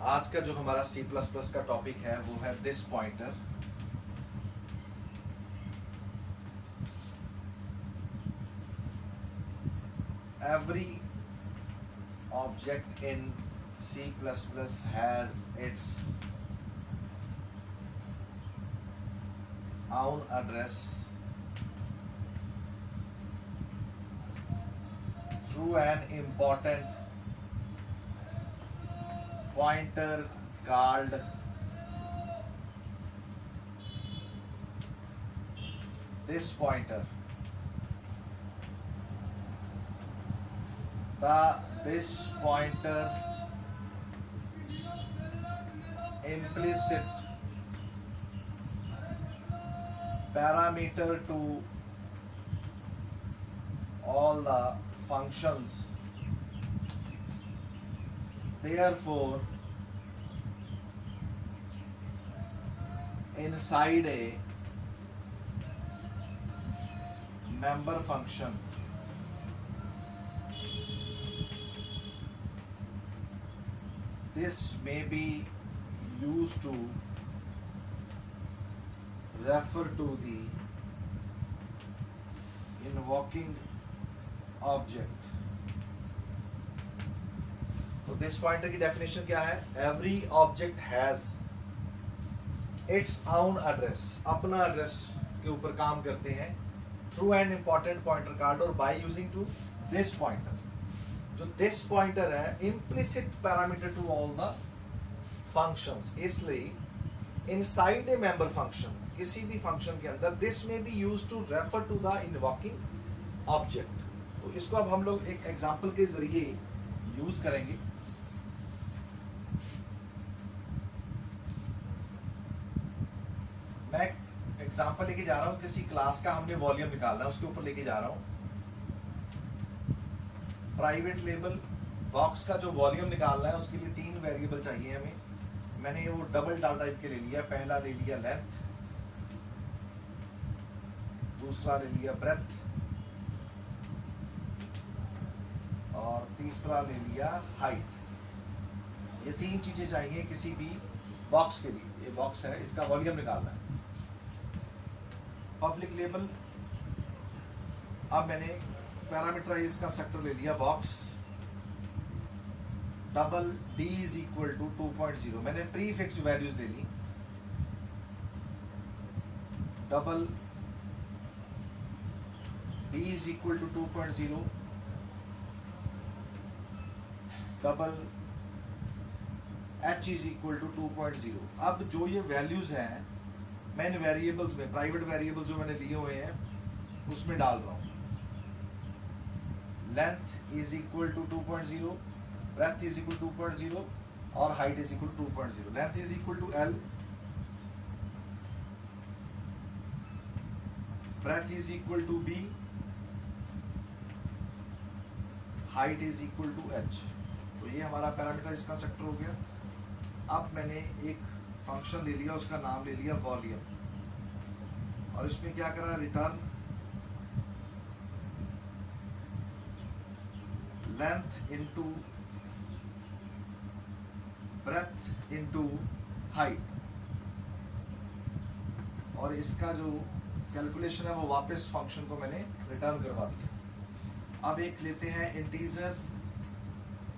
आज का जो हमारा C++ का टॉपिक है वो है this pointer. Every object in C++ has its own address through an important pointer called this pointer. This pointer implicit parameter to all the functions. Therefore, inside a member function, this may be used to refer to the invoking object. तो this pointer की definition क्या है? Every object has its own address, अपना address के ऊपर काम करते हैं through an important pointer card और by using to this pointer. जो दिस पॉइंटर है implicit parameter to all the functions, इसलिए इनसाइड ए मेंबर फंक्शन, किसी भी फंक्शन के अंदर दिस में be used to refer to the invoking object. तो इसको अब हम लोग एक एग्जांपल के जरिए यूज करेंगे। मैं एग्जांपल लेके जा रहा हूं, किसी क्लास का हमने वॉल्यूम निकालना है, उसके ऊपर लेके जा रहा हूं। प्राइवेट लेबल बॉक्स का जो वॉल्यूम निकालना है उसके लिए 3 वेरिएबल चाहिए हमें। मैंने वो डबल डाटा टाइप के ले लिया। पहला ले लिया लेंथ, दूसरा ले लिया ब्रेथ और तीसरा ले लिया हाइट। ये 3 चीजें चाहिए किसी भी बॉक्स के लिए। ये बॉक्स है, इसका वॉल्यूम निकालना है। पब्लिक लेबल, अब मैंने पैरामीटराइज कंस्ट्रक्टर ले लिया box double d is equal to 2.0। मैंने प्री फिक्स्ड वैल्यूज ले ली। Double d is equal to 2.0, double h is equal to 2.0। अब जो ये वैल्यूज हैं मैं इन वेरिएबल्स में, प्राइवेट वेरिएबल जो मैंने लिए हुए हैं उसमें डाल रहा हूं। Length is equal to 2.0, breadth is equal 2.0 और height is equal 2.0। Length is equal to L, breadth is equal to B, height is equal to H। तो ये हमारा पैरामीटराइज कंस्ट्रक्टर हो गया। अब मैंने एक फंक्शन ले लिया, उसका नाम ले लिया वॉल्यूम, और इसमें क्या करा, return length into breadth into height, और इसका जो कैलकुलेशन है वो वापस फंक्शन को मैंने रिटर्न करवा दिया। अब एक लेते हैं इंटीजर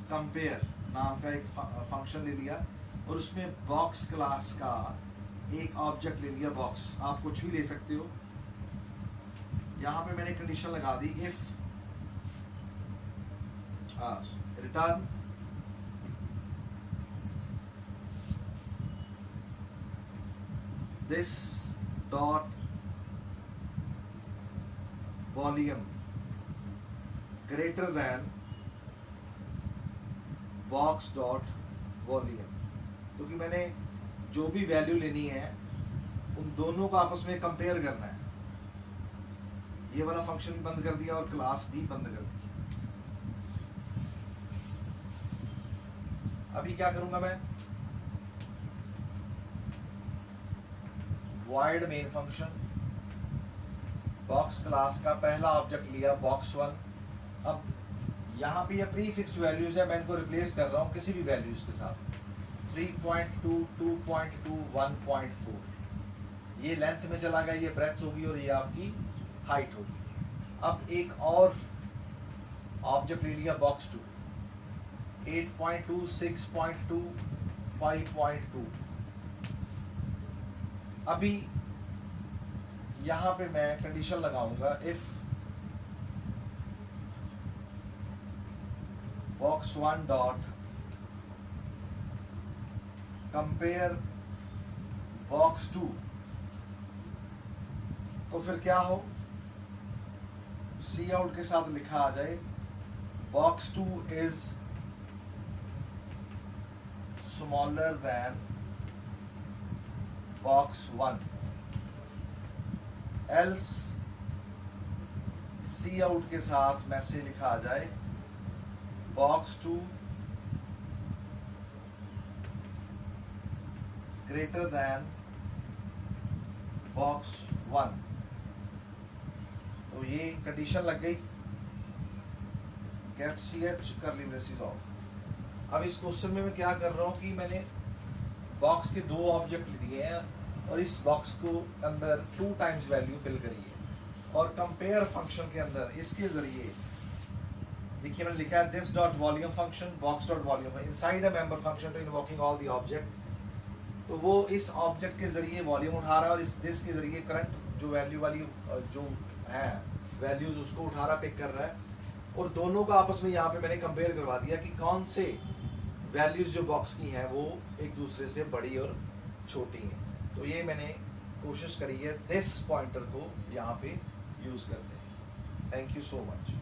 कंपेयर नाम का एक फंक्शन ले लिया और उसमें बॉक्स क्लास का एक ऑब्जेक्ट ले लिया बॉक्स। आप कुछ भी ले सकते हो। यहां पे मैंने कंडीशन लगा दी, if return this dot volume greater than box dot volume. क्योंकि मैंने जो भी वैल्यू लेनी है उन दोनों को आपस में कंपेयर करना है। ये वाला फंक्शन भी बंद कर दिया और क्लास भी बंद कर दी। अभी क्या करूंगा मैं, void main function, box class का पहला ऑब्जेक्ट लिया box1। अब यहाँ पे ये प्री फिक्स्ड वैल्यूज है, मैं इनको रिप्लेस कर रहा हूँ किसी भी वैल्यूज के साथ। 3.2, 2.2, 1.4, ये लेंथ में चला गया, ये ब्रेथ होगी और ये आपकी हाइट होगी। अब एक और ऑब्जेक्ट ले लिया बॉक्स 2, 8.2, 6.2, 5.2। अभी यहां पे मैं कंडीशन लगाऊंगा, if box 1 dot compare box 2, तो फिर क्या हो, सी आउट के साथ लिखा आ जाए box 2 is smaller than box 1, else cout के साथ मैसेज लिखा आ जाए बॉक्स 2 ग्रेटर देन बॉक्स 1। तो ये कंडीशन लग गई, get ch curly braces of. अब इस क्वेश्चन में मैं क्या कर रहा हूं कि मैंने बॉक्स के दो ऑब्जेक्ट लिए हैं और इस बॉक्स को अंदर 2 टाइम्स वैल्यू फिल करी है, और कंपेयर फंक्शन के अंदर इसके जरिए देखिए मैंने लिखा है this dot volume function box dot volume inside a member function to invoking all the object. तो वो इस ऑब्जेक्ट के जरिए वॉल्यूम उठा रहा है और इस दिस के जरिए करंट जो वैल्यू वाली जो है वैल्यूज उसको उठा रहा, पिक कर रहा है, और दोनों का आपस में यहाँ पे मैंने कंपेयर करवा दिया कि कौन से वैल्यूज जो बॉक्स की हैं वो एक दूसरे से बड़ी और छोटी हैं। तो ये मैंने कोशिश करी है दिस पॉइंटर को यहाँ पे यूज करते हैं। Thank you so much.